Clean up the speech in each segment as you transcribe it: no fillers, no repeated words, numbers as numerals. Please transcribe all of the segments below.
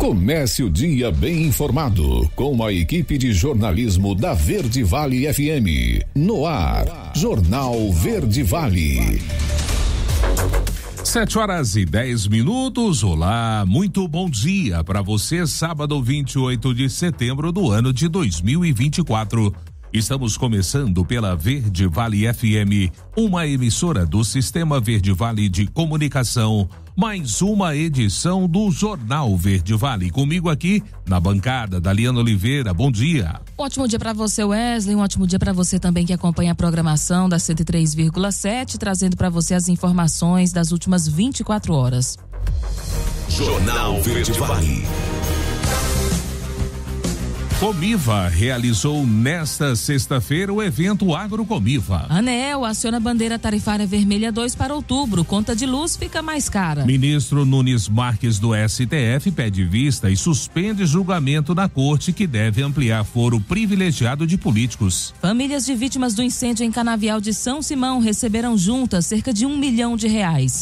Comece o dia bem informado com a equipe de jornalismo da Verde Vale FM. No ar, Jornal Verde Vale. 7h10. Olá, muito bom dia para você, sábado 28 de setembro do ano de 2024. Estamos começando pela Verde Vale FM, uma emissora do Sistema Verde Vale de Comunicação. Mais uma edição do Jornal Verde Vale. Comigo aqui na bancada, Daliana Oliveira. Bom dia. Ótimo dia para você, Wesley. Um ótimo dia para você também que acompanha a programação da 103,7, trazendo para você as informações das últimas 24 horas. Jornal Verde Vale. Comiva realizou nesta sexta-feira o evento Agrocomiva. ANEEL aciona bandeira tarifária vermelha 2 para outubro. Conta de luz fica mais cara. Ministro Nunes Marques do STF pede vista e suspende julgamento na corte que deve ampliar foro privilegiado de políticos. Famílias de vítimas do incêndio em Canavial de São Simão receberam juntas cerca de R$1 milhão.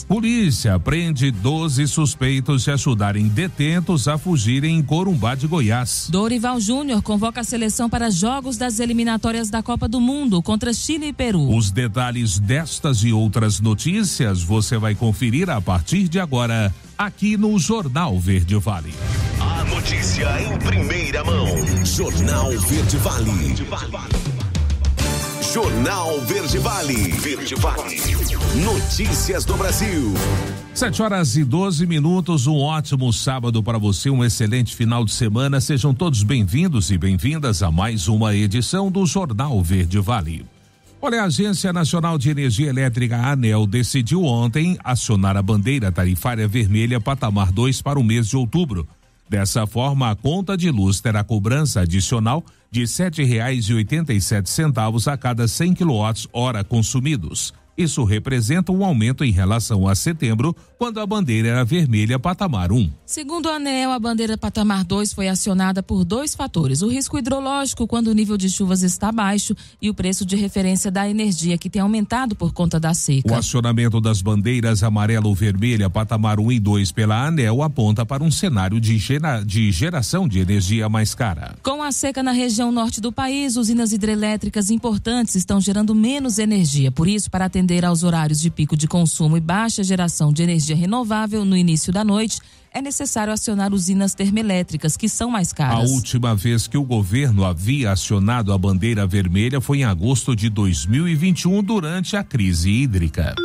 Polícia prende 12 suspeitos de ajudarem detentos a fugirem em Corumbá de Goiás. Dorival Júnior convoca a seleção para jogos das eliminatórias da Copa do Mundo contra Chile e Peru. Os detalhes destas e outras notícias você vai conferir a partir de agora aqui no Jornal Verde Vale. A notícia em primeira mão. Jornal Verde Vale. Jornal Verde Vale. Verde Vale. Notícias do Brasil. 7h12. Um ótimo sábado para você, um excelente final de semana. Sejam todos bem-vindos e bem-vindas a mais uma edição do Jornal Verde Vale. Olha, a Agência Nacional de Energia Elétrica, a ANEEL, decidiu ontem acionar a bandeira tarifária vermelha patamar 2 para o mês de outubro. Dessa forma, a conta de luz terá cobrança adicional de R$ 7,87 a cada 100 kWh consumidos. Isso representa um aumento em relação a setembro, quando a bandeira era vermelha patamar 1. Segundo a ANEEL, a bandeira patamar 2 foi acionada por 2 fatores: o risco hidrológico, quando o nível de chuvas está baixo, e o preço de referência da energia, que tem aumentado por conta da seca. O acionamento das bandeiras amarela ou vermelha patamar 1 e 2 pela ANEEL aponta para um cenário de geração de energia mais cara. Com a seca na região norte do país, usinas hidrelétricas importantes estão gerando menos energia. Por isso, para atender aos horários de pico de consumo e baixa geração de energia renovável no início da noite, é necessário acionar usinas termoelétricas, que são mais caras. A última vez que o governo havia acionado a bandeira vermelha foi em agosto de 2021, durante a crise hídrica.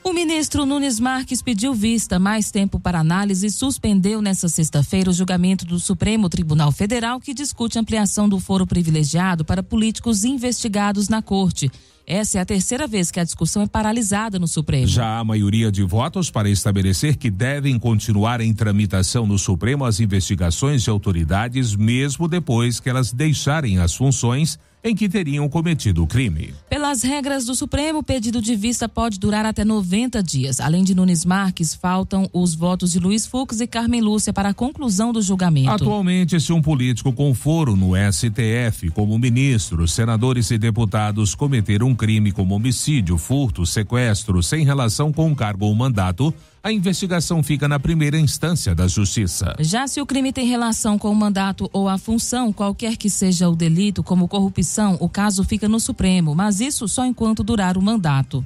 O ministro Nunes Marques pediu vista, mais tempo para análise, e suspendeu nesta sexta-feira o julgamento do Supremo Tribunal Federal, que discute ampliação do foro privilegiado para políticos investigados na corte. Essa é a terceira vez que a discussão é paralisada no Supremo. Já há maioria de votos para estabelecer que devem continuar em tramitação no Supremo as investigações de autoridades, mesmo depois que elas deixarem as funções em que teriam cometido o crime. Pelas regras do Supremo, o pedido de vista pode durar até 90 dias. Além de Nunes Marques, faltam os votos de Luiz Fux e Carmen Lúcia para a conclusão do julgamento. Atualmente, se um político com foro no STF, como ministros, senadores e deputados, cometer um crime como homicídio, furto, sequestro, sem relação com o cargo ou mandato, a investigação fica na primeira instância da Justiça. Já se o crime tem relação com o mandato ou a função, qualquer que seja o delito, como corrupção, o caso fica no Supremo, mas isso só enquanto durar o mandato.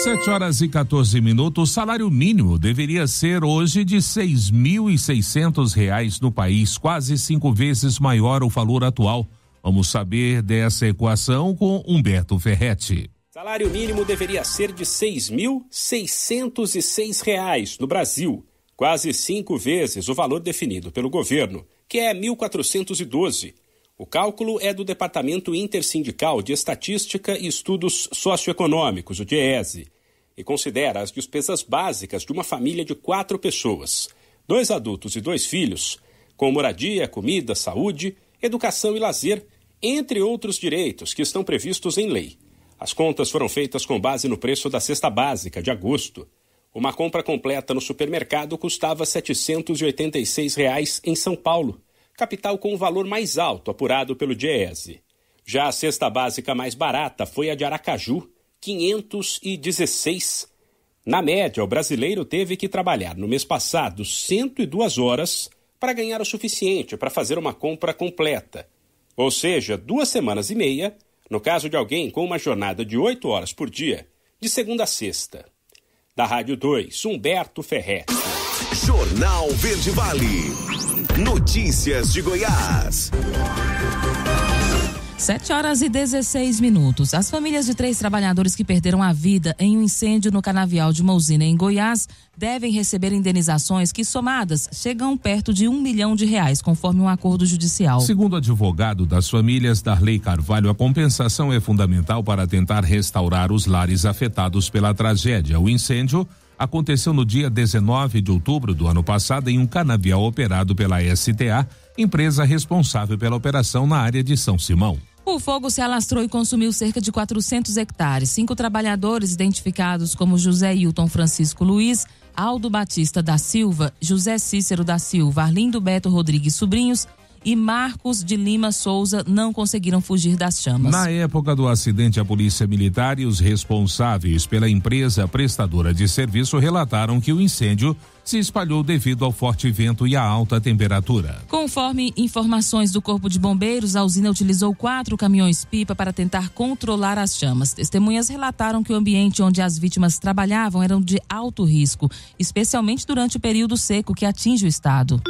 7h14. O salário mínimo deveria ser hoje de R$ 6.600 no país, quase 5 vezes maior o valor atual. Vamos saber dessa equação com Humberto Ferretti. Salário mínimo deveria ser de R$ 6.606 no Brasil, quase 5 vezes o valor definido pelo governo, que é R$ 1.412. O cálculo é do Departamento Intersindical de Estatística e Estudos Socioeconômicos, o DIESE, e considera as despesas básicas de uma família de 4 pessoas, 2 adultos e 2 filhos, com moradia, comida, saúde, educação e lazer, entre outros direitos que estão previstos em lei. As contas foram feitas com base no preço da cesta básica de agosto. Uma compra completa no supermercado custava R$ 786 em São Paulo, capital com o valor mais alto apurado pelo DIESE. Já a cesta básica mais barata foi a de Aracaju, R$ 516. Na média, o brasileiro teve que trabalhar no mês passado 102 horas para ganhar o suficiente para fazer uma compra completa. Ou seja, 2 semanas e meia, no caso de alguém com uma jornada de 8 horas por dia, de segunda a sexta. Da Rádio 2, Humberto Ferretti. Jornal Verde Vale. Notícias de Goiás. 7h16. As famílias de 3 trabalhadores que perderam a vida em um incêndio no canavial de uma usina em Goiás devem receber indenizações que, somadas, chegam perto de R$1 milhão, conforme um acordo judicial. Segundo o advogado das famílias, Darley Carvalho, a compensação é fundamental para tentar restaurar os lares afetados pela tragédia. O incêndio aconteceu no dia 19 de outubro do ano passado em um canavial operado pela STA, empresa responsável pela operação na área de São Simão. O fogo se alastrou e consumiu cerca de 400 hectares. 5 trabalhadores identificados como José Hilton Francisco Luiz, Aldo Batista da Silva, José Cícero da Silva, Arlindo Beto Rodrigues Sobrinhos e Marcos de Lima Souza não conseguiram fugir das chamas. Na época do acidente, a Polícia Militar e os responsáveis pela empresa prestadora de serviço relataram que o incêndio se espalhou devido ao forte vento e à alta temperatura. Conforme informações do Corpo de Bombeiros, a usina utilizou 4 caminhões-pipa para tentar controlar as chamas. Testemunhas relataram que o ambiente onde as vítimas trabalhavam era de alto risco, especialmente durante o período seco que atinge o estado.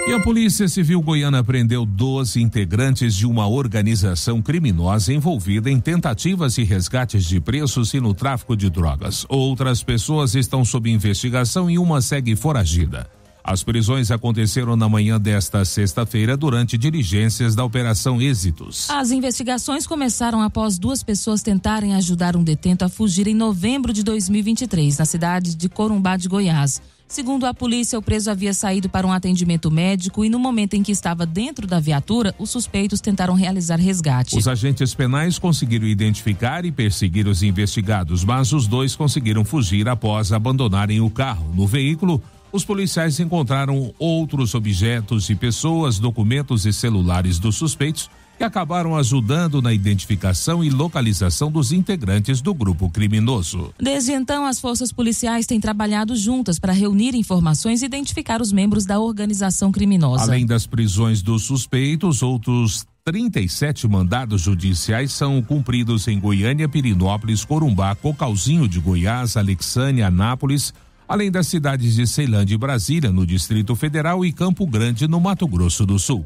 E a Polícia Civil Goiana prendeu 12 integrantes de uma organização criminosa envolvida em tentativas de resgates de preços e no tráfico de drogas. Outras pessoas estão sob investigação e uma segue foragida. As prisões aconteceram na manhã desta sexta-feira durante diligências da Operação Êxitos. As investigações começaram após 2 pessoas tentarem ajudar um detento a fugir em novembro de 2023, na cidade de Corumbá de Goiás. Segundo a polícia, o preso havia saído para um atendimento médico e no momento em que estava dentro da viatura, os suspeitos tentaram realizar resgate. Os agentes penais conseguiram identificar e perseguir os investigados, mas os 2 conseguiram fugir após abandonarem o carro. No veículo, os policiais encontraram outros objetos e pessoas, documentos e celulares dos suspeitos que acabaram ajudando na identificação e localização dos integrantes do grupo criminoso. Desde então, as forças policiais têm trabalhado juntas para reunir informações e identificar os membros da organização criminosa. Além das prisões dos suspeitos, outros 37 mandados judiciais são cumpridos em Goiânia, Pirinópolis, Corumbá, Cocalzinho de Goiás, Alexânia, Anápolis, além das cidades de Ceilândia e Brasília, no Distrito Federal, e Campo Grande, no Mato Grosso do Sul.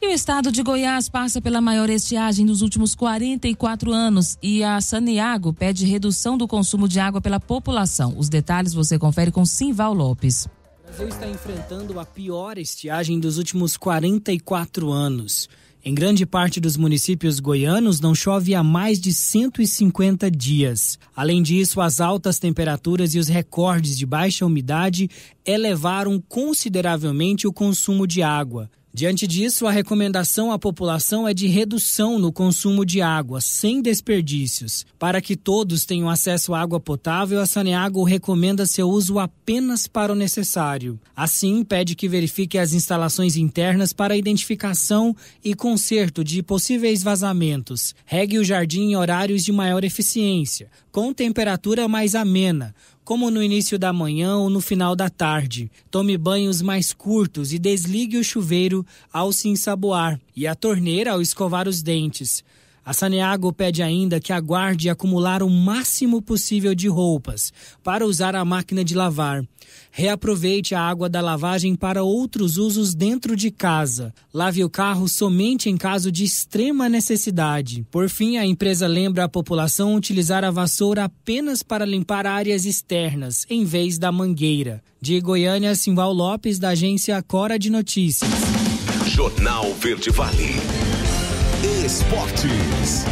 O estado de Goiás passa pela maior estiagem dos últimos 44 anos e a Saneago pede redução do consumo de água pela população. Os detalhes você confere com Simval Lopes. O Brasil está enfrentando a pior estiagem dos últimos 44 anos. Em grande parte dos municípios goianos não chove há mais de 150 dias. Além disso, as altas temperaturas e os recordes de baixa umidade elevaram consideravelmente o consumo de água. Diante disso, a recomendação à população é de redução no consumo de água, sem desperdícios. Para que todos tenham acesso à água potável, a Saneago recomenda seu uso apenas para o necessário. Assim, pede que verifique as instalações internas para identificação e conserto de possíveis vazamentos. Regue o jardim em horários de maior eficiência, com temperatura mais amena, como no início da manhã ou no final da tarde. Tome banhos mais curtos e desligue o chuveiro ao se ensaboar e a torneira ao escovar os dentes. A Saneago pede ainda que aguarde acumular o máximo possível de roupas para usar a máquina de lavar. Reaproveite a água da lavagem para outros usos dentro de casa. Lave o carro somente em caso de extrema necessidade. Por fim, a empresa lembra a população utilizar a vassoura apenas para limpar áreas externas, em vez da mangueira. De Goiânia, Simval Lopes, da agência Cora de Notícias. Jornal Verde Vale. Esportes.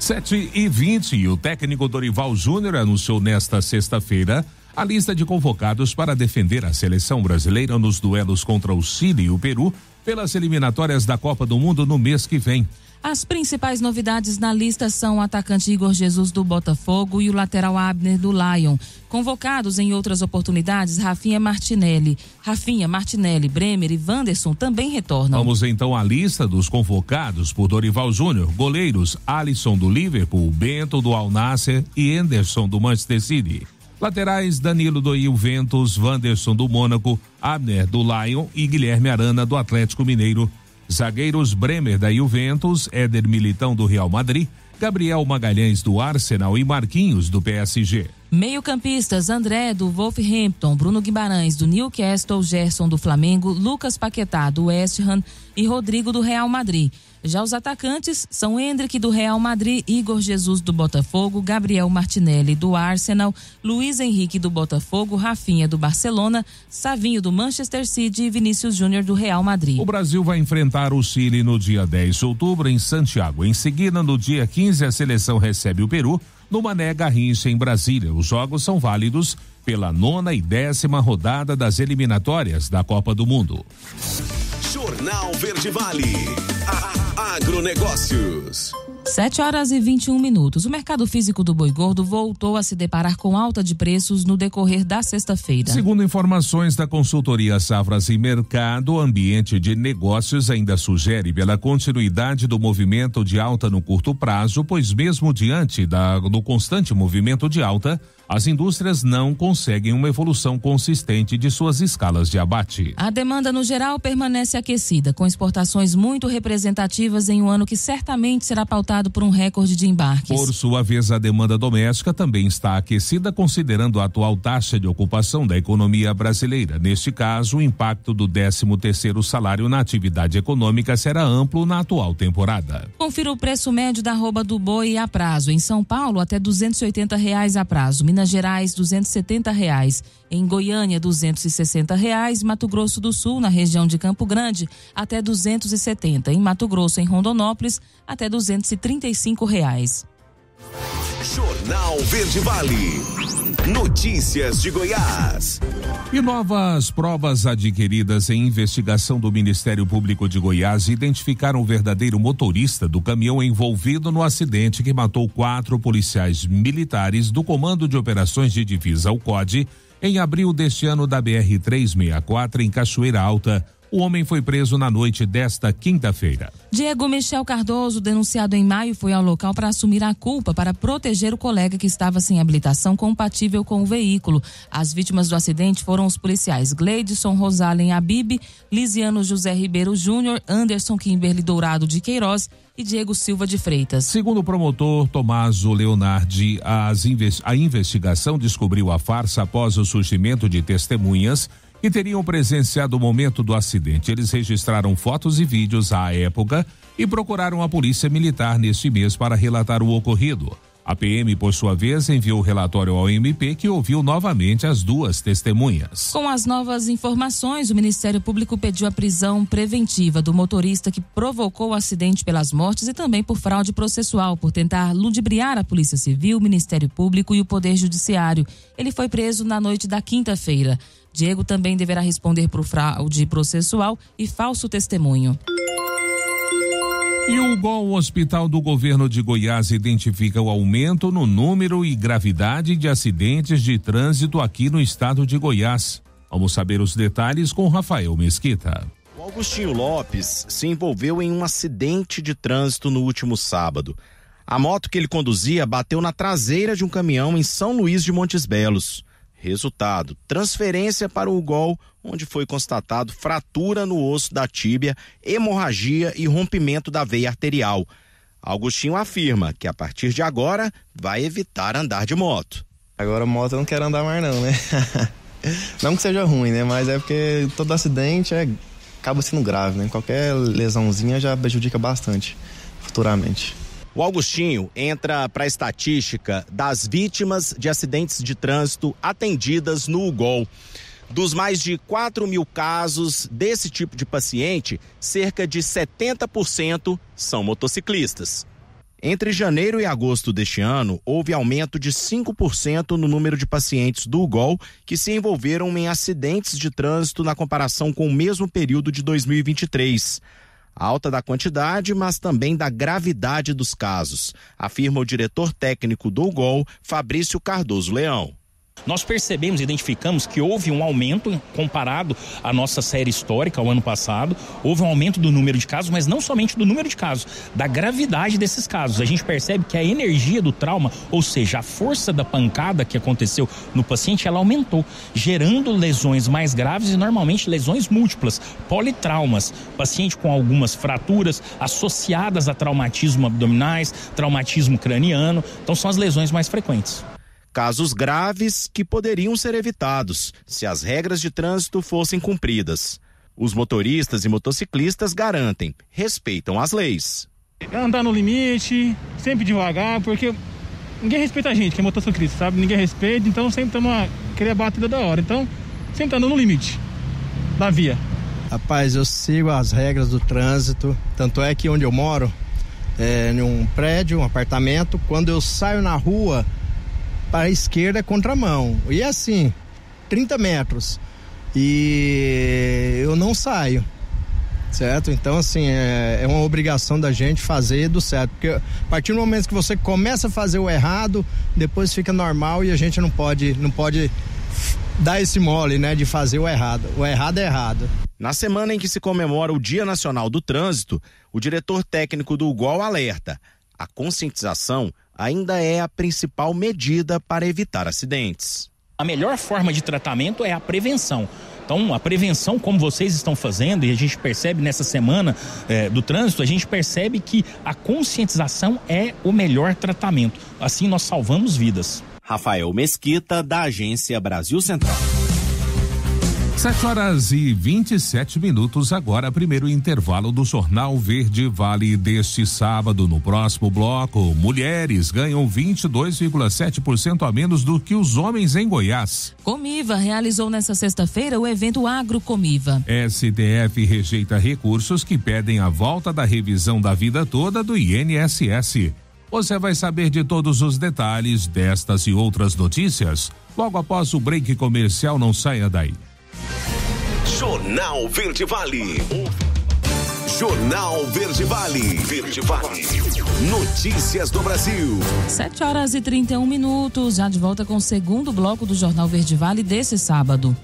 7h20, o técnico Dorival Júnior anunciou nesta sexta-feira A lista de convocados para defender a seleção brasileira nos duelos contra o Chile e o Peru pelas eliminatórias da Copa do Mundo no mês que vem. As principais novidades na lista são o atacante Igor Jesus do Botafogo e o lateral Abner do Lyon. Convocados em outras oportunidades, Rafinha Martinelli, Bremer e Wanderson também retornam. Vamos então à lista dos convocados por Dorival Júnior. Goleiros: Alisson do Liverpool, Bento do Al Nassr e Henderson do Manchester City. Laterais: Danilo do Juventus, Wanderson do Mônaco, Abner do Lyon e Guilherme Arana do Atlético Mineiro. Zagueiros: Bremer da Juventus, Éder Militão do Real Madrid, Gabriel Magalhães do Arsenal e Marquinhos do PSG. Meio-campistas: André do Wolverhampton, Bruno Guimarães do Newcastle, Gerson do Flamengo, Lucas Paquetá do West Ham e Rodrigo do Real Madrid. Já os atacantes são Endrick do Real Madrid, Igor Jesus do Botafogo, Gabriel Martinelli do Arsenal, Luiz Henrique do Botafogo, Rafinha do Barcelona, Savinho do Manchester City e Vinícius Júnior do Real Madrid. O Brasil vai enfrentar o Chile no dia 10 de outubro em Santiago. Em seguida, no dia 15, a seleção recebe o Peru no Mané Garrincha em Brasília. Os jogos são válidos pela 9ª e 10ª rodada das eliminatórias da Copa do Mundo. Jornal Verde Vale. Agronegócios. 7h21. O mercado físico do boi gordo voltou a se deparar com alta de preços no decorrer da sexta-feira. Segundo informações da consultoria Safras e Mercado, o ambiente de negócios ainda sugere pela continuidade do movimento de alta no curto prazo, pois mesmo diante do constante movimento de alta, as indústrias não conseguem uma evolução consistente de suas escalas de abate. A demanda no geral permanece aquecida, com exportações muito representativas em um ano que certamente será pautado por um recorde de embarques. Por sua vez, a demanda doméstica também está aquecida, considerando a atual taxa de ocupação da economia brasileira. Neste caso, o impacto do 13º salário na atividade econômica será amplo na atual temporada. Confira o preço médio da arroba do boi a prazo. Em São Paulo, até R$280 a prazo. Minas Gerais, R$270. Em Goiânia, R$260. Mato Grosso do Sul, na região de Campo Grande, até R$270. Em Mato Grosso, em Rondonópolis, até R$235. Jornal Verde Vale. Notícias de Goiás. E novas provas adquiridas em investigação do Ministério Público de Goiás identificaram o verdadeiro motorista do caminhão envolvido no acidente que matou 4 policiais militares do Comando de Operações de Divisa, o CODE, em abril deste ano da BR-364 em Cachoeira Alta. O homem foi preso na noite desta quinta-feira. Diego Michel Cardoso, denunciado em maio, foi ao local para assumir a culpa para proteger o colega que estava sem habilitação compatível com o veículo. As vítimas do acidente foram os policiais Gleidson Rosalen Abib, Lisiano José Ribeiro Júnior, Anderson Kimberly Dourado de Queiroz e Diego Silva de Freitas. Segundo o promotor Tomaso Leonardi, a investigação descobriu a farsa após o surgimento de testemunhas que teriam presenciado o momento do acidente. Eles registraram fotos e vídeos à época e procuraram a polícia militar neste mês para relatar o ocorrido. A PM, por sua vez, enviou o relatório ao MP, que ouviu novamente as 2 testemunhas. Com as novas informações, o Ministério Público pediu a prisão preventiva do motorista que provocou o acidente pelas mortes e também por fraude processual, por tentar ludibriar a Polícia Civil, o Ministério Público e o Poder Judiciário. Ele foi preso na noite da quinta-feira. Diego também deverá responder por fraude processual e falso testemunho. E o UGOL, o Hospital do Governo de Goiás, identifica o aumento no número e gravidade de acidentes de trânsito aqui no estado de Goiás. Vamos saber os detalhes com Rafael Mesquita. O Augustinho Lopes se envolveu em um acidente de trânsito no último sábado. A moto que ele conduzia bateu na traseira de um caminhão em São Luís de Montes Belos. Resultado, transferência para o UGOL, onde foi constatado fratura no osso da tíbia, hemorragia e rompimento da veia arterial. Augustinho afirma que a partir de agora vai evitar andar de moto. Agora moto eu não quero andar mais não, né? Não que seja ruim, né? Mas é porque todo acidente acaba sendo grave, né? Qualquer lesãozinha já prejudica bastante futuramente. O Augustinho entra para a estatística das vítimas de acidentes de trânsito atendidas no UGOL. Dos mais de 4.000 casos desse tipo de paciente, cerca de 70% são motociclistas. Entre janeiro e agosto deste ano, houve aumento de 5% no número de pacientes do UGOL que se envolveram em acidentes de trânsito na comparação com o mesmo período de 2023. Alta da quantidade, mas também da gravidade dos casos, afirma o diretor técnico do UGOL, Fabrício Cardoso Leão. Nós percebemos, identificamos que houve um aumento comparado à nossa série histórica, ao ano passado. Houve um aumento do número de casos, mas não somente do número de casos, da gravidade desses casos. A gente percebe que a energia do trauma, ou seja, a força da pancada que aconteceu no paciente, ela aumentou, gerando lesões mais graves e normalmente lesões múltiplas, politraumas. Paciente com algumas fraturas associadas a traumatismo abdominais, traumatismo craniano. Então são as lesões mais frequentes. Casos graves que poderiam ser evitados se as regras de trânsito fossem cumpridas. Os motoristas e motociclistas garantem, respeitam as leis. Andar no limite, sempre devagar, porque ninguém respeita a gente, que é motociclista, sabe? Ninguém respeita, então sempre estamos querendo bater toda hora. Então, sempre andando no limite da via. Rapaz, eu sigo as regras do trânsito, tanto é que onde eu moro, em um prédio, um apartamento, quando eu saio na rua, para a esquerda é contramão, e é assim, 30 metros, e eu não saio, certo? Então assim, é uma obrigação da gente fazer do certo, porque a partir do momento que você começa a fazer o errado, depois fica normal e a gente não pode dar esse mole, né, de fazer o errado é errado. Na semana em que se comemora o Dia Nacional do Trânsito, o diretor técnico do UGOL alerta: a conscientização ainda é a principal medida para evitar acidentes. A melhor forma de tratamento é a prevenção. Então, a prevenção, como vocês estão fazendo, e a gente percebe nessa semana do trânsito, a gente percebe que a conscientização é o melhor tratamento. Assim, nós salvamos vidas. Rafael Mesquita, da Agência Brasil Central. 7h27, agora primeiro intervalo do Jornal Verde Vale deste sábado. No próximo bloco, mulheres ganham 22,7% a menos do que os homens em Goiás. Comiva realizou nesta sexta-feira o evento Agro Comiva. STF rejeita recursos que pedem a volta da revisão da vida toda do INSS. Você vai saber de todos os detalhes destas e outras notícias logo após o break comercial. Não saia daí. Jornal Verde Vale. Jornal Verde Vale. Verde Vale. Notícias do Brasil. 7h31, já de volta com o segundo bloco do Jornal Verde Vale desse sábado.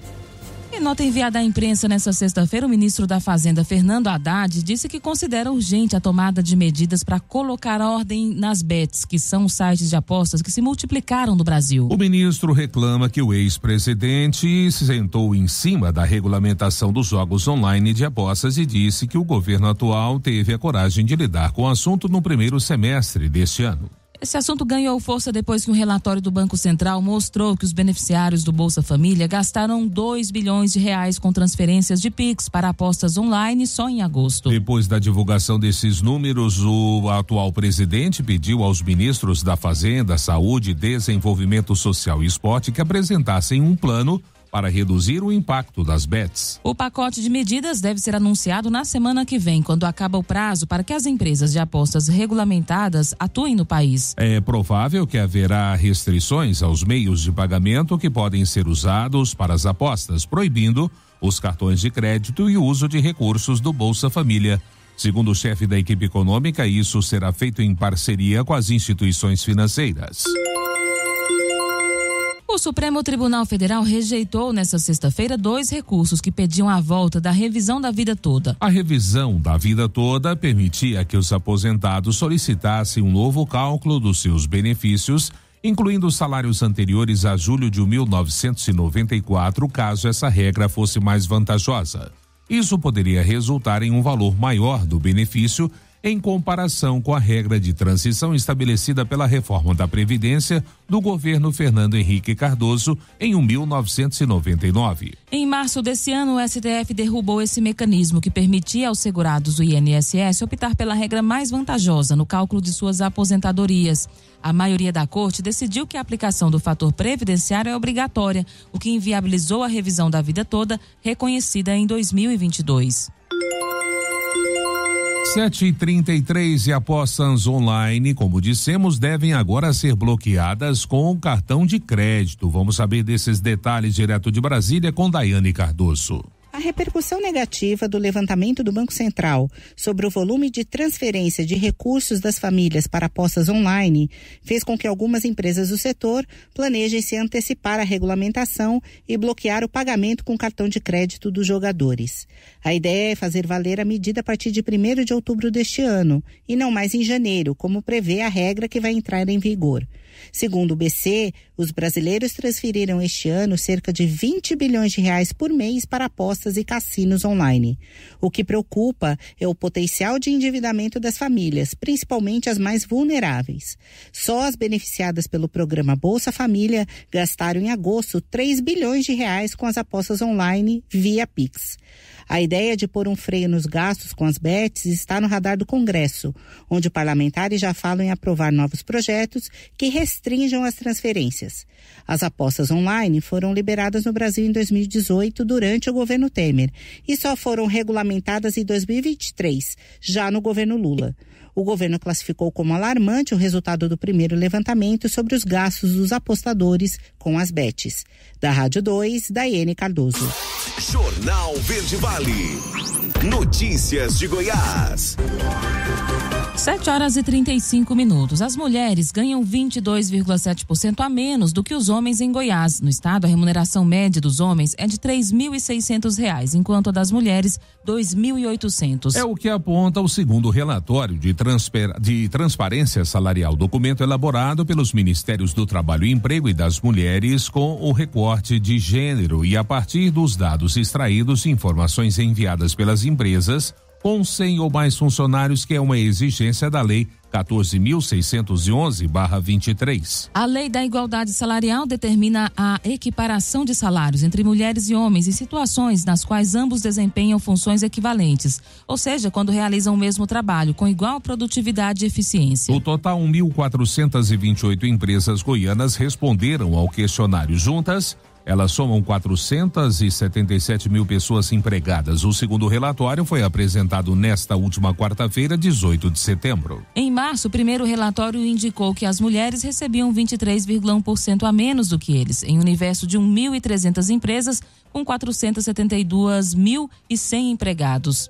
Em nota enviada à imprensa nesta sexta-feira, o ministro da Fazenda, Fernando Haddad, disse que considera urgente a tomada de medidas para colocar ordem nas bets, que são os sites de apostas que se multiplicaram no Brasil. O ministro reclama que o ex-presidente se sentou em cima da regulamentação dos jogos online de apostas e disse que o governo atual teve a coragem de lidar com o assunto no primeiro semestre deste ano. Esse assunto ganhou força depois que um relatório do Banco Central mostrou que os beneficiários do Bolsa Família gastaram 2 bilhões de reais com transferências de Pix para apostas online só em agosto. Depois da divulgação desses números, o atual presidente pediu aos ministros da Fazenda, Saúde, Desenvolvimento Social e Esporte que apresentassem um plano para reduzir o impacto das bets. O pacote de medidas deve ser anunciado na semana que vem, quando acaba o prazo para que as empresas de apostas regulamentadas atuem no país. É provável que haverá restrições aos meios de pagamento que podem ser usados para as apostas, proibindo os cartões de crédito e o uso de recursos do Bolsa Família. Segundo o chefe da equipe econômica, isso será feito em parceria com as instituições financeiras. O Supremo Tribunal Federal rejeitou nesta sexta-feira 2 recursos que pediam a volta da revisão da vida toda. A revisão da vida toda permitia que os aposentados solicitassem um novo cálculo dos seus benefícios, incluindo os salários anteriores a julho de 1994, caso essa regra fosse mais vantajosa. Isso poderia resultar em um valor maior do benefício em comparação com a regra de transição estabelecida pela reforma da Previdência do governo Fernando Henrique Cardoso em 1999. Em março desse ano, o STF derrubou esse mecanismo que permitia aos segurados do INSS optar pela regra mais vantajosa no cálculo de suas aposentadorias. A maioria da corte decidiu que a aplicação do fator previdenciário é obrigatória, o que inviabilizou a revisão da vida toda, reconhecida em 2022. 7h33 e apostas online, como dissemos, devem agora ser bloqueadas com cartão de crédito. Vamos saber desses detalhes direto de Brasília com Daiane Cardoso. A repercussão negativa do levantamento do Banco Central sobre o volume de transferência de recursos das famílias para apostas online fez com que algumas empresas do setor planejem se antecipar à regulamentação e bloquear o pagamento com cartão de crédito dos jogadores. A ideia é fazer valer a medida a partir de 1º de outubro deste ano e não mais em janeiro, como prevê a regra que vai entrar em vigor. Segundo o BC, os brasileiros transferiram este ano cerca de 20 bilhões de reais por mês para apostas e cassinos online. O que preocupa é o potencial de endividamento das famílias, principalmente as mais vulneráveis. Só as beneficiadas pelo programa Bolsa Família gastaram em agosto 3 bilhões de reais com as apostas online via Pix. A ideia de pôr um freio nos gastos com as bets está no radar do Congresso, onde parlamentares já falam em aprovar novos projetos que restringam as transferências. As apostas online foram liberadas no Brasil em 2018, durante o governo Temer, e só foram regulamentadas em 2023, já no governo Lula. O governo classificou como alarmante o resultado do primeiro levantamento sobre os gastos dos apostadores com as bets. Da Rádio 2, Daiane Cardoso. Jornal Verde Vale. Notícias de Goiás. 7h35. As mulheres ganham 22,7% a menos do que os homens em Goiás. No estado, a remuneração média dos homens é de R$ 3.600, enquanto a das mulheres, R$ 2.800. É o que aponta o segundo relatório de transparência salarial, documento elaborado pelos Ministérios do Trabalho e Emprego e das Mulheres com o recorte de gênero e a partir dos dados extraídos e informações enviadas pelas empresas com 100 ou mais funcionários, que é uma exigência da Lei 14.611/23. A Lei da Igualdade Salarial determina a equiparação de salários entre mulheres e homens em situações nas quais ambos desempenham funções equivalentes, ou seja, quando realizam o mesmo trabalho com igual produtividade e eficiência. No total, 1.428 empresas goianas responderam ao questionário juntas. Elas somam 477 mil pessoas empregadas. O segundo relatório foi apresentado nesta última quarta-feira, 18 de setembro. Em março, o primeiro relatório indicou que as mulheres recebiam 23,1% a menos do que eles, em um universo de 1.300 empresas com 472.100 empregados.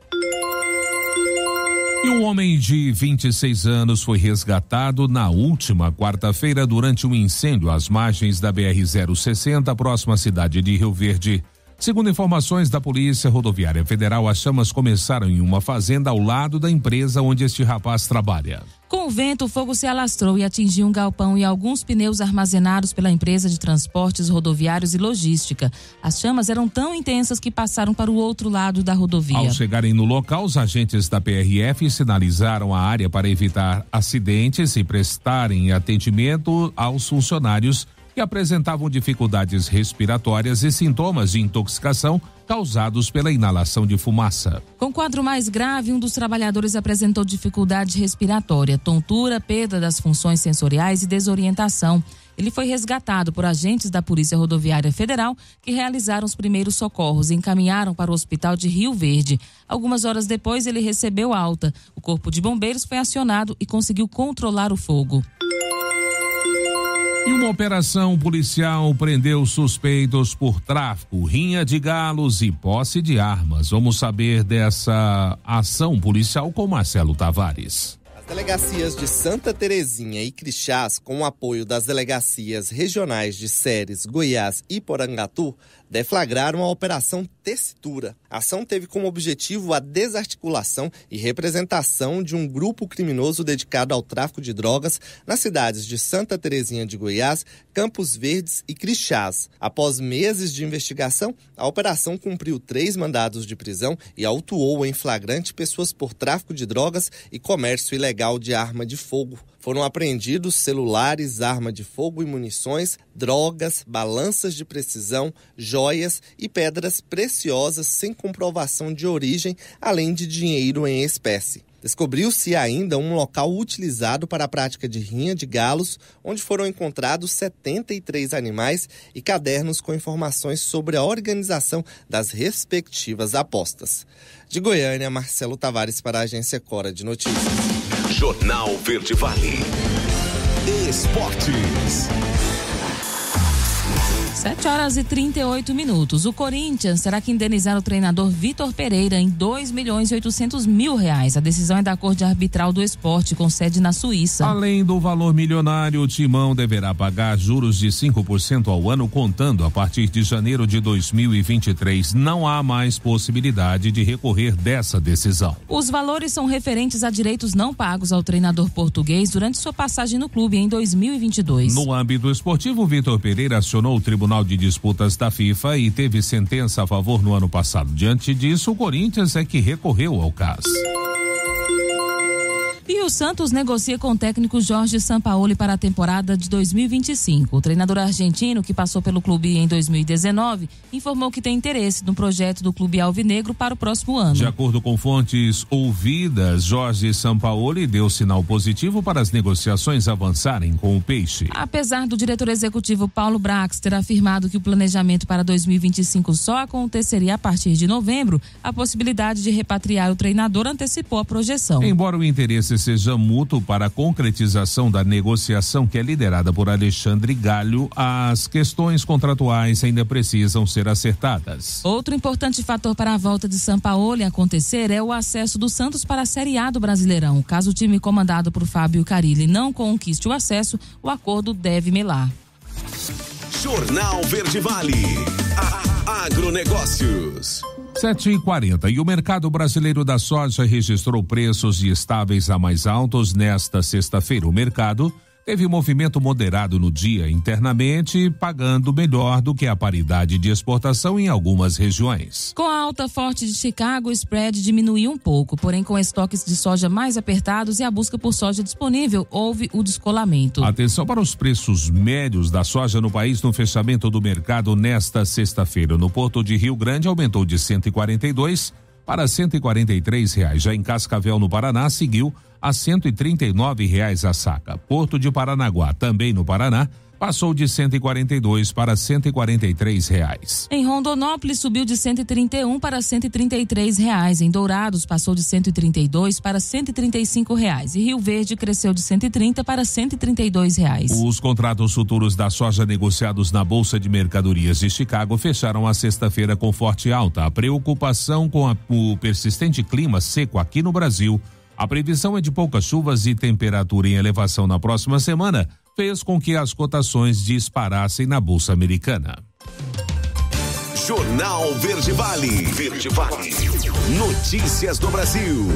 E um homem de 26 anos foi resgatado na última quarta-feira durante um incêndio às margens da BR-060, próxima à cidade de Rio Verde. Segundo informações da Polícia Rodoviária Federal, as chamas começaram em uma fazenda ao lado da empresa onde este rapaz trabalha. Com o vento, o fogo se alastrou e atingiu um galpão e alguns pneus armazenados pela empresa de transportes rodoviários e logística. As chamas eram tão intensas que passaram para o outro lado da rodovia. Ao chegarem no local, os agentes da PRF sinalizaram a área para evitar acidentes e prestarem atendimento aos funcionários que apresentavam dificuldades respiratórias e sintomas de intoxicação causados pela inalação de fumaça. Com quadro mais grave, um dos trabalhadores apresentou dificuldade respiratória, tontura, perda das funções sensoriais e desorientação. Ele foi resgatado por agentes da Polícia Rodoviária Federal que realizaram os primeiros socorros e encaminharam para o hospital de Rio Verde. Algumas horas depois, ele recebeu alta. O corpo de bombeiros foi acionado e conseguiu controlar o fogo. E uma operação policial prendeu suspeitos por tráfico, rinha de galos e posse de armas. Vamos saber dessa ação policial com Marcelo Tavares. As delegacias de Santa Terezinha e Crixás, com o apoio das delegacias regionais de Ceres, Goiás e Porangatu, deflagraram a Operação Tessitura. A ação teve como objetivo a desarticulação e representação de um grupo criminoso dedicado ao tráfico de drogas nas cidades de Santa Terezinha de Goiás, Campos Verdes e Crixás. Após meses de investigação, a operação cumpriu 3 mandados de prisão e autuou em flagrante pessoas por tráfico de drogas e comércio ilegal de arma de fogo. Foram apreendidos celulares, arma de fogo e munições, drogas, balanças de precisão, joias e pedras preciosas sem comprovação de origem, além de dinheiro em espécie. Descobriu-se ainda um local utilizado para a prática de rinha de galos, onde foram encontrados 73 animais e cadernos com informações sobre a organização das respectivas apostas. De Goiânia, Marcelo Tavares para a Agência Cora de Notícias. Jornal Verde Vale. Esportes. 7h38. O Corinthians terá que indenizar o treinador Vitor Pereira em R$2.800.000. A decisão é da Corte Arbitral do Esporte, com sede na Suíça. Além do valor milionário, o Timão deverá pagar juros de 5% ao ano, contando a partir de janeiro de 2023. Não há mais possibilidade de recorrer dessa decisão. Os valores são referentes a direitos não pagos ao treinador português durante sua passagem no clube em 2022. No âmbito esportivo, Vitor Pereira acionou o Tribunal de Disputas da FIFA e teve sentença a favor no ano passado. Diante disso, o Corinthians é que recorreu ao caso. E o Santos negocia com o técnico Jorge Sampaoli para a temporada de 2025. O treinador argentino, que passou pelo clube em 2019, informou que tem interesse no projeto do clube alvinegro para o próximo ano. De acordo com fontes ouvidas, Jorge Sampaoli deu sinal positivo para as negociações avançarem com o Peixe. Apesar do diretor executivo Paulo Brax ter afirmado que o planejamento para 2025 só aconteceria a partir de novembro, a possibilidade de repatriar o treinador antecipou a projeção. Embora o interesse seja mútuo para a concretização da negociação que é liderada por Alexandre Galho, as questões contratuais ainda precisam ser acertadas. Outro importante fator para a volta de Sampaoli acontecer é o acesso do Santos para a Série A do Brasileirão. Caso o time comandado por Fábio Carilli não conquiste o acesso, o acordo deve melar. Jornal Verde Vale. Agronegócios. 7h40. E o mercado brasileiro da soja registrou preços estáveis a mais altos nesta sexta-feira. O mercado teve movimento moderado no dia internamente, pagando melhor do que a paridade de exportação em algumas regiões. Com a alta forte de Chicago, o spread diminuiu um pouco, porém com estoques de soja mais apertados e a busca por soja disponível, houve o descolamento. Atenção para os preços médios da soja no país no fechamento do mercado nesta sexta-feira. No Porto de Rio Grande aumentou de R$142 para R$143. Já em Cascavel, no Paraná, seguiu a R$139 a saca. Porto de Paranaguá, também no Paraná, passou de R$142 para R$143. Em Rondonópolis subiu de R$131 para R$133. Em Dourados passou de R$132 para R$135. E Rio Verde cresceu de R$130 para R$132. Os contratos futuros da soja negociados na Bolsa de Mercadorias de Chicago fecharam a sexta-feira com forte alta. A preocupação com o persistente clima seco aqui no Brasil, a previsão é de poucas chuvas e temperatura em elevação na próxima semana, fez com que as cotações disparassem na Bolsa Americana. Jornal Verde Vale. Verde Vale. Notícias do Brasil.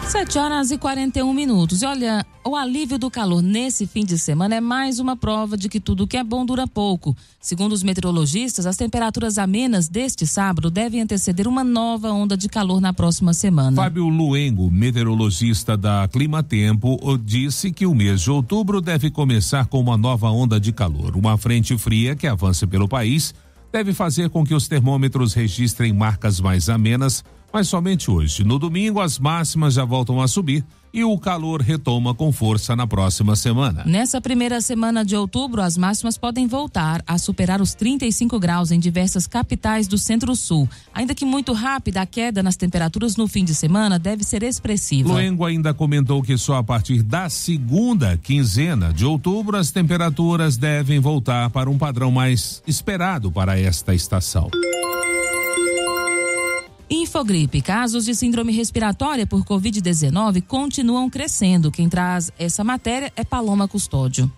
7h41. E olha, o alívio do calor nesse fim de semana é mais uma prova de que tudo que é bom dura pouco. Segundo os meteorologistas, as temperaturas amenas deste sábado devem anteceder uma nova onda de calor na próxima semana. Fábio Luengo, meteorologista da Climatempo, disse que o mês de outubro deve começar com uma nova onda de calor. Uma frente fria que avança pelo país deve fazer com que os termômetros registrem marcas mais amenas, mas somente hoje. No domingo, as máximas já voltam a subir e o calor retoma com força na próxima semana. Nessa primeira semana de outubro, as máximas podem voltar a superar os 35 graus em diversas capitais do Centro-Sul. Ainda que muito rápida, a queda nas temperaturas no fim de semana deve ser expressiva. Luengo ainda comentou que só a partir da segunda quinzena de outubro as temperaturas devem voltar para um padrão mais esperado para esta estação. Infogripe. Casos de síndrome respiratória por Covid-19 continuam crescendo. Quem traz essa matéria é Paloma Custódio.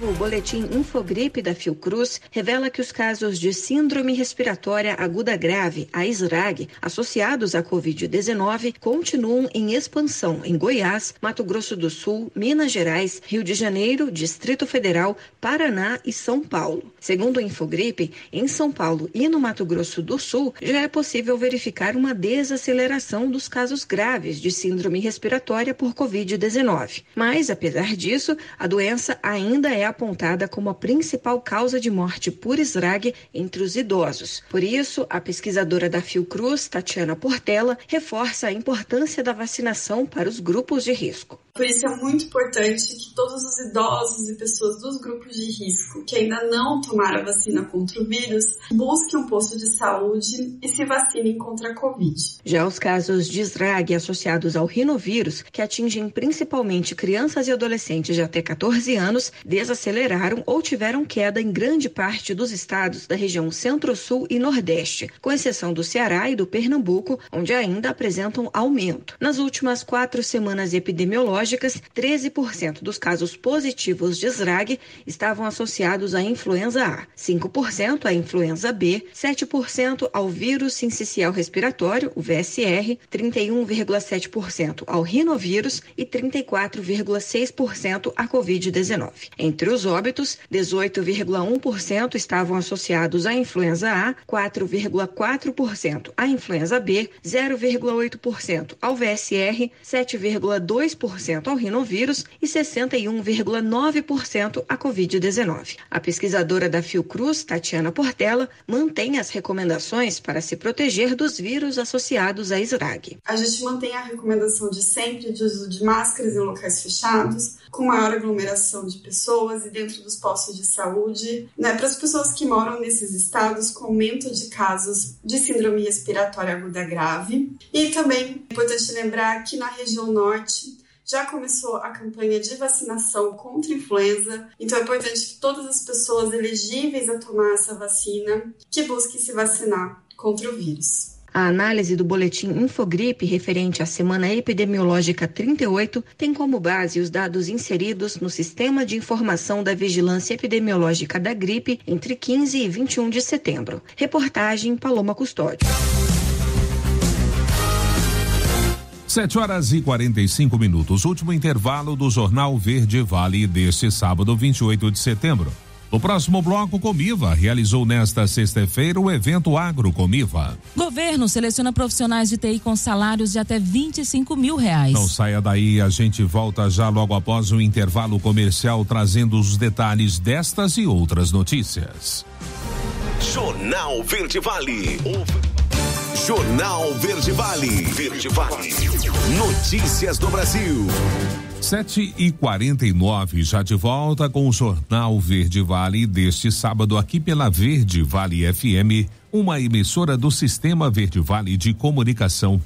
O boletim Infogripe da Fiocruz revela que os casos de síndrome respiratória aguda grave, a SRAG, associados à Covid-19, continuam em expansão em Goiás, Mato Grosso do Sul, Minas Gerais, Rio de Janeiro, Distrito Federal, Paraná e São Paulo. Segundo o Infogripe, em São Paulo e no Mato Grosso do Sul, já é possível verificar uma desaceleração dos casos graves de síndrome respiratória por Covid-19. Mas, apesar disso, a doença ainda é apontada como a principal causa de morte por esrague entre os idosos. Por isso, a pesquisadora da Fiocruz, Tatiana Portela, reforça a importância da vacinação para os grupos de risco. Por isso é muito importante que todos os idosos e pessoas dos grupos de risco que ainda não tomaram a vacina contra o vírus busquem um posto de saúde e se vacinem contra a Covid. Já os casos de esrague associados ao rinovírus, que atingem principalmente crianças e adolescentes de até 14 anos, desaceleraram ou tiveram queda em grande parte dos estados da região Centro-Sul e Nordeste, com exceção do Ceará e do Pernambuco, onde ainda apresentam aumento. Nas últimas 4 semanas epidemiológicas, 13% dos casos positivos de esrague estavam associados à influenza A, 5% à influenza B, 7% ao vírus sincicial respiratório, o VSR, 31,7% ao rinovírus e 34,6% à Covid-19. Entre os óbitos, 18,1% estavam associados à influenza A, 4,4% à influenza B, 0,8% ao VSR, 7,2% ao rinovírus e 61,9% à Covid-19. A pesquisadora da Fiocruz, Tatiana Portela, mantém as recomendações para se proteger dos vírus associados à esrague. A gente mantém a recomendação de sempre de uso de máscaras em locais fechados, com maior aglomeração de pessoas e dentro dos postos de saúde, para as pessoas que moram nesses estados com aumento de casos de síndrome respiratória aguda grave. E também é importante lembrar que na região norte já começou a campanha de vacinação contra a influenza, então é importante que todas as pessoas elegíveis a tomar essa vacina que busquem se vacinar contra o vírus. A análise do boletim Infogripe referente à semana epidemiológica 38 tem como base os dados inseridos no Sistema de Informação da Vigilância Epidemiológica da Gripe entre 15 e 21 de setembro. Reportagem Paloma Custódio. 7h45. Último intervalo do Jornal Verde Vale deste sábado, 28 de setembro. No próximo bloco, Comiva realizou nesta sexta-feira o evento Agro Comiva. Governo seleciona profissionais de TI com salários de até R$25 mil. Não saia daí, a gente volta já logo após o intervalo comercial, trazendo os detalhes destas e outras notícias. Jornal Verde Vale. Jornal Verde Vale. Verde Vale. Notícias do Brasil. 7h49, já de volta com o Jornal Verde Vale deste sábado aqui pela Verde Vale FM, uma emissora do Sistema Verde Vale de Comunicação.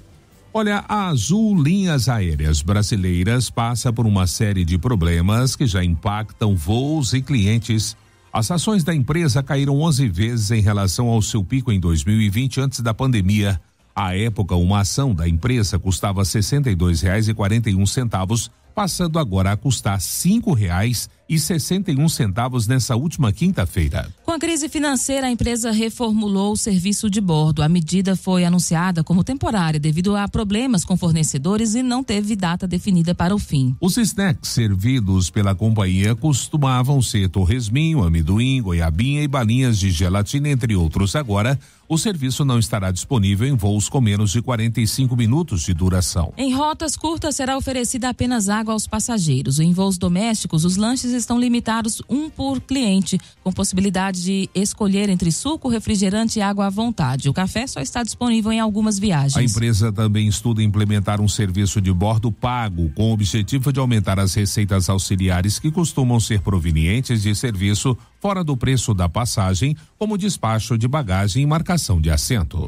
Olha, a Azul Linhas Aéreas Brasileiras passa por uma série de problemas que já impactam voos e clientes. As ações da empresa caíram 11 vezes em relação ao seu pico em 2020, antes da pandemia. À época, uma ação da empresa custava R$ 62,41, passando agora a custar R$ 5,61 nessa última quinta-feira. Com a crise financeira, a empresa reformulou o serviço de bordo. A medida foi anunciada como temporária devido a problemas com fornecedores e não teve data definida para o fim. Os snacks servidos pela companhia costumavam ser torresminho, amendoim, goiabinha e balinhas de gelatina, entre outros. Agora, o serviço não estará disponível em voos com menos de 45 minutos de duração. Em rotas curtas será oferecida apenas água aos passageiros. Em voos domésticos, os lanches estão limitados, um por cliente, com possibilidade de escolher entre suco, refrigerante e água à vontade. O café só está disponível em algumas viagens. A empresa também estuda implementar um serviço de bordo pago, com o objetivo de aumentar as receitas auxiliares que costumam ser provenientes de serviço fora do preço da passagem, como despacho de bagagem e marcação de assento.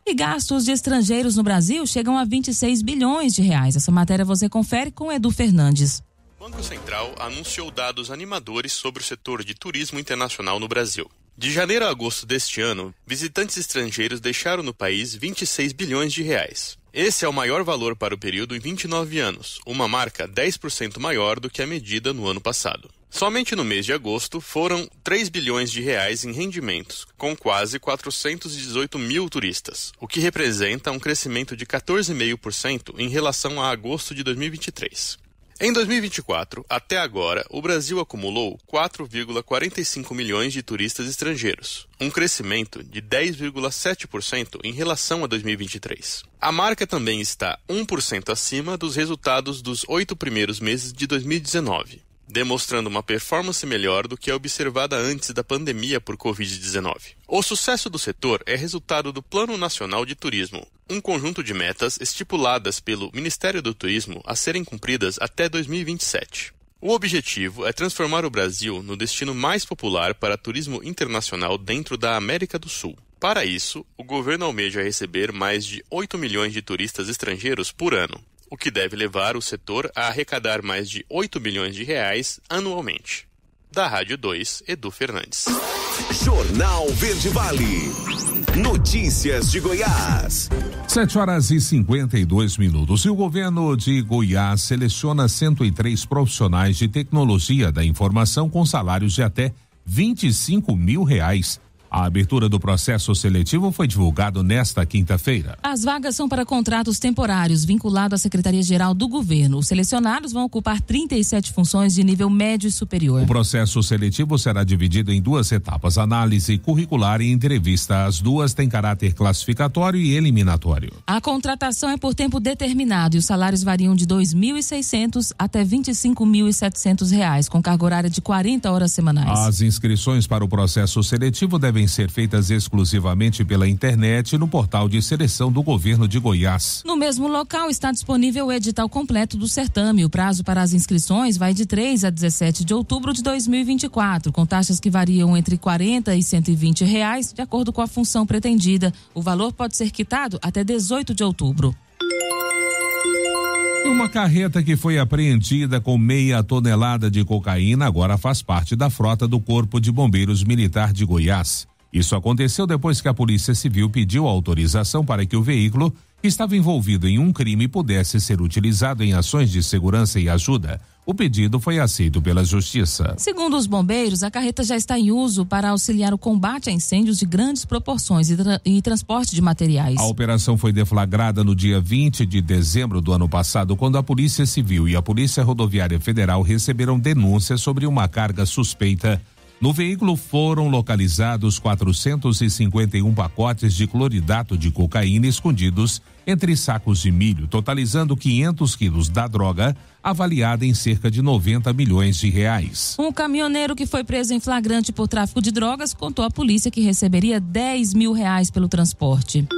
E gastos de estrangeiros no Brasil chegam a R$26 bilhões. Essa matéria você confere com Edu Fernandes. O Banco Central anunciou dados animadores sobre o setor de turismo internacional no Brasil. De janeiro a agosto deste ano, visitantes estrangeiros deixaram no país R$26 bilhões. Esse é o maior valor para o período em 29 anos, uma marca 10% maior do que a medida no ano passado. Somente no mês de agosto foram R$3 bilhões em rendimentos, com quase 418 mil turistas, o que representa um crescimento de 14,5% em relação a agosto de 2023. Em 2024, até agora, o Brasil acumulou 4,45 milhões de turistas estrangeiros, um crescimento de 10,7% em relação a 2023. A marca também está 1% acima dos resultados dos 8 primeiros meses de 2019. demonstrando uma performance melhor do que a observada antes da pandemia por Covid-19. O sucesso do setor é resultado do Plano Nacional de Turismo, um conjunto de metas estipuladas pelo Ministério do Turismo a serem cumpridas até 2027. O objetivo é transformar o Brasil no destino mais popular para turismo internacional dentro da América do Sul. Para isso, o governo almeja receber mais de 8 milhões de turistas estrangeiros por ano, o que deve levar o setor a arrecadar mais de 8 bilhões de reais anualmente. Da Rádio 2, Edu Fernandes. Jornal Verde Vale. Notícias de Goiás. 7h52. E o governo de Goiás seleciona 103 profissionais de tecnologia da informação com salários de até R$25 mil. A abertura do processo seletivo foi divulgado nesta quinta-feira. As vagas são para contratos temporários vinculados à Secretaria-Geral do Governo. Os selecionados vão ocupar 37 funções de nível médio e superior. O processo seletivo será dividido em 2 etapas: análise curricular e entrevista. As 2 têm caráter classificatório e eliminatório. A contratação é por tempo determinado e os salários variam de R$2.600 até R$25.700, com carga horária de 40 horas semanais. As inscrições para o processo seletivo devem ser feitas exclusivamente pela internet no portal de seleção do governo de Goiás. No mesmo local está disponível o edital completo do certame. O prazo para as inscrições vai de 3 a 17 de outubro de 2024, com taxas que variam entre R$40 e R$120, de acordo com a função pretendida. O valor pode ser quitado até 18 de outubro. Uma carreta que foi apreendida com meia tonelada de cocaína agora faz parte da frota do Corpo de Bombeiros Militar de Goiás. Isso aconteceu depois que a Polícia Civil pediu autorização para que o veículo, que estava envolvido em um crime, pudesse ser utilizado em ações de segurança e ajuda. O pedido foi aceito pela Justiça. Segundo os bombeiros, a carreta já está em uso para auxiliar o combate a incêndios de grandes proporções e transporte de materiais. A operação foi deflagrada no dia 20 de dezembro do ano passado, quando a Polícia Civil e a Polícia Rodoviária Federal receberam denúncias sobre uma carga suspeita. No veículo foram localizados 451 pacotes de cloridato de cocaína escondidos entre sacos de milho, totalizando 500 quilos da droga, avaliada em cerca de R$90 milhões. Um caminhoneiro que foi preso em flagrante por tráfico de drogas contou à polícia que receberia R$10 mil pelo transporte.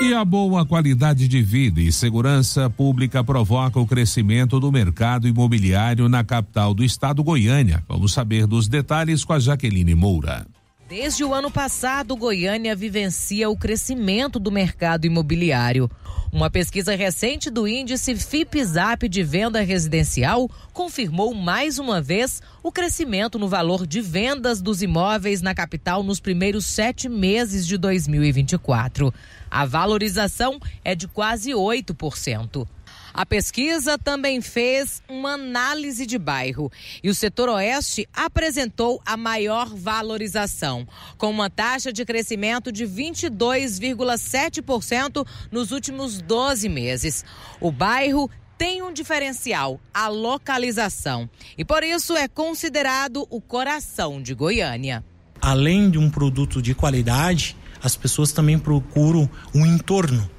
E a boa qualidade de vida e segurança pública provoca o crescimento do mercado imobiliário na capital do estado, Goiânia. Vamos saber dos detalhes com a Jaqueline Moura. Desde o ano passado, Goiânia vivencia o crescimento do mercado imobiliário. Uma pesquisa recente do índice FIPZAP de venda residencial confirmou mais uma vez o crescimento no valor de vendas dos imóveis na capital nos primeiros 7 meses de 2024. A valorização é de quase 8%. A pesquisa também fez uma análise de bairro e o setor oeste apresentou a maior valorização, com uma taxa de crescimento de 22,7% nos últimos 12 meses. O bairro tem um diferencial, a localização, e por isso é considerado o coração de Goiânia. Além de um produto de qualidade, as pessoas também procuram um entorno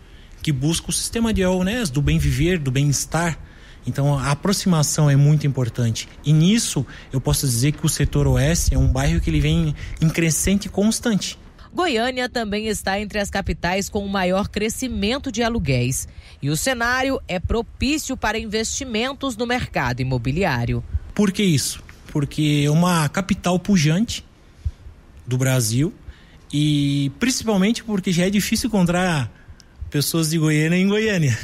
que busca o sistema de wellness, do bem viver, do bem-estar. Então a aproximação é muito importante. E nisso eu posso dizer que o setor oeste é um bairro que ele vem em crescente constante. Goiânia também está entre as capitais com o maior crescimento de aluguéis. E o cenário é propício para investimentos no mercado imobiliário. Por que isso? Porque é uma capital pujante do Brasil e principalmente porque já é difícil encontrar pessoas de Goiânia em Goiânia.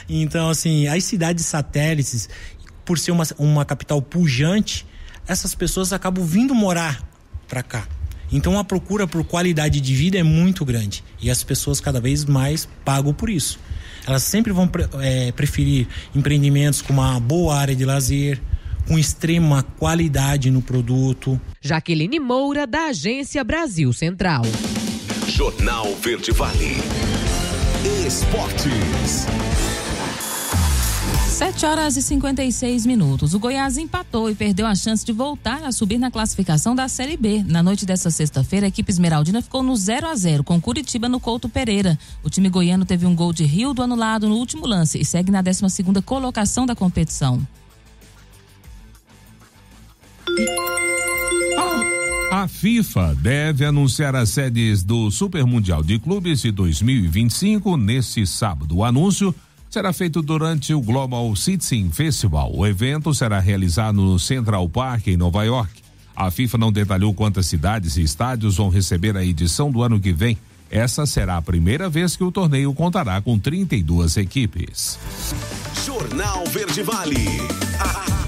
Então, assim, as cidades satélites, por ser uma capital pujante, essas pessoas acabam vindo morar para cá. Então, a procura por qualidade de vida é muito grande e as pessoas cada vez mais pagam por isso. Elas sempre vão preferir empreendimentos com uma boa área de lazer, com extrema qualidade no produto. Jaqueline Moura, da Agência Brasil Central. Jornal Verde Vale. Esportes. 7h56. O Goiás empatou e perdeu a chance de voltar a subir na classificação da Série B. Na noite desta sexta-feira, a equipe esmeraldina ficou no 0-0 com Curitiba no Couto Pereira. O time goiano teve um gol de Rildo anulado no último lance e segue na 12ª colocação da competição. A FIFA deve anunciar as sedes do Super Mundial de Clubes de 2025 neste sábado. O anúncio será feito durante o Global Citizen Festival. O evento será realizado no Central Park, em Nova York. A FIFA não detalhou quantas cidades e estádios vão receber a edição do ano que vem. Essa será a primeira vez que o torneio contará com 32 equipes. Jornal Verde Vale.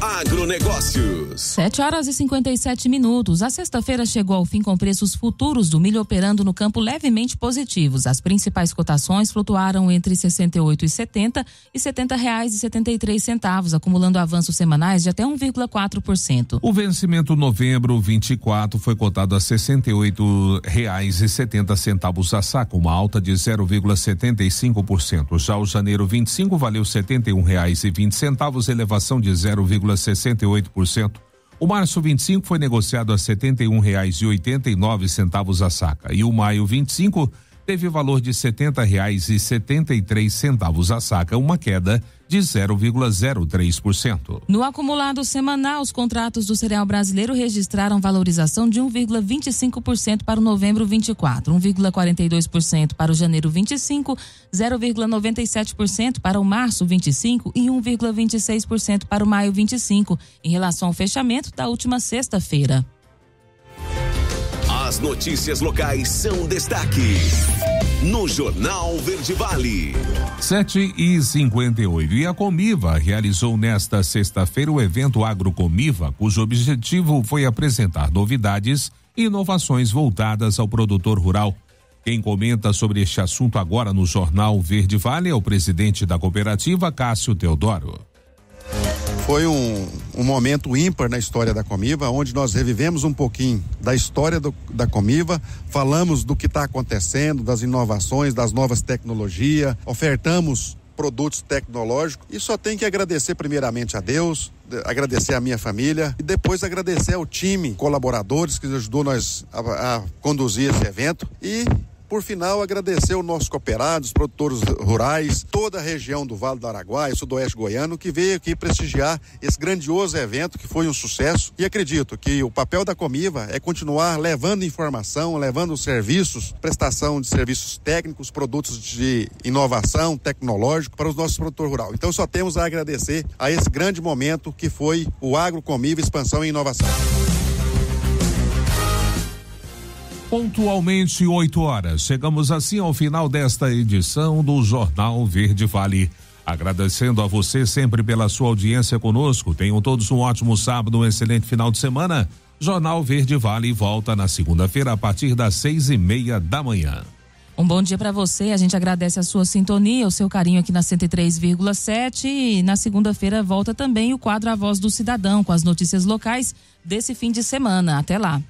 Agronegócios. 7h57. A sexta-feira chegou ao fim com preços futuros do milho operando no campo levemente positivos. As principais cotações flutuaram entre R$ 68,70 e R$ 70,73, acumulando avanços semanais de até 1,4%. O vencimento novembro 24 foi cotado a R$ 68,70 a saca, uma alta de 0,75%. Já o janeiro 25 valeu R$ 71,20, elevação de 0,68%. O março 25 foi negociado a R$ 71,89 a saca e o maio 25 teve valor de R$ 70,73 a saca, uma queda de 0,03%. No acumulado semanal, os contratos do cereal brasileiro registraram valorização de 1,25% para o novembro 24, 1,42% para o janeiro 25, 0,97% para o março 25 e 1,26% para o maio 25, em relação ao fechamento da última sexta-feira. As notícias locais são destaque no Jornal Verde Vale. 7h58. E a Comiva realizou nesta sexta-feira o evento Agrocomiva, cujo objetivo foi apresentar novidades e inovações voltadas ao produtor rural. Quem comenta sobre este assunto agora no Jornal Verde Vale é o presidente da cooperativa, Cássio Teodoro. Foi um momento ímpar na história da Comiva, onde nós revivemos um pouquinho da história da Comiva, falamos do que está acontecendo, das inovações, das novas tecnologias, ofertamos produtos tecnológicos e só tenho que agradecer primeiramente a Deus, agradecer a minha família e depois agradecer ao time, colaboradores que ajudou nós a conduzir esse evento e por final, agradecer os nossos cooperados, produtores rurais, toda a região do Vale do Araguaia, sudoeste goiano, que veio aqui prestigiar esse grandioso evento que foi um sucesso. E acredito que o papel da Comiva é continuar levando informação, levando serviços, prestação de serviços técnicos, produtos de inovação tecnológico para os nossos produtores rurais. Então só temos a agradecer a esse grande momento que foi o Agrocomiva Expansão e Inovação. Pontualmente 8h. Chegamos assim ao final desta edição do Jornal Verde Vale. Agradecendo a você sempre pela sua audiência conosco. Tenham todos um ótimo sábado, um excelente final de semana. Jornal Verde Vale volta na segunda-feira a partir das 6:30 da manhã. Um bom dia para você, a gente agradece a sua sintonia, o seu carinho aqui na 103,7 e na segunda-feira volta também o quadro A Voz do Cidadão com as notícias locais desse fim de semana. Até lá.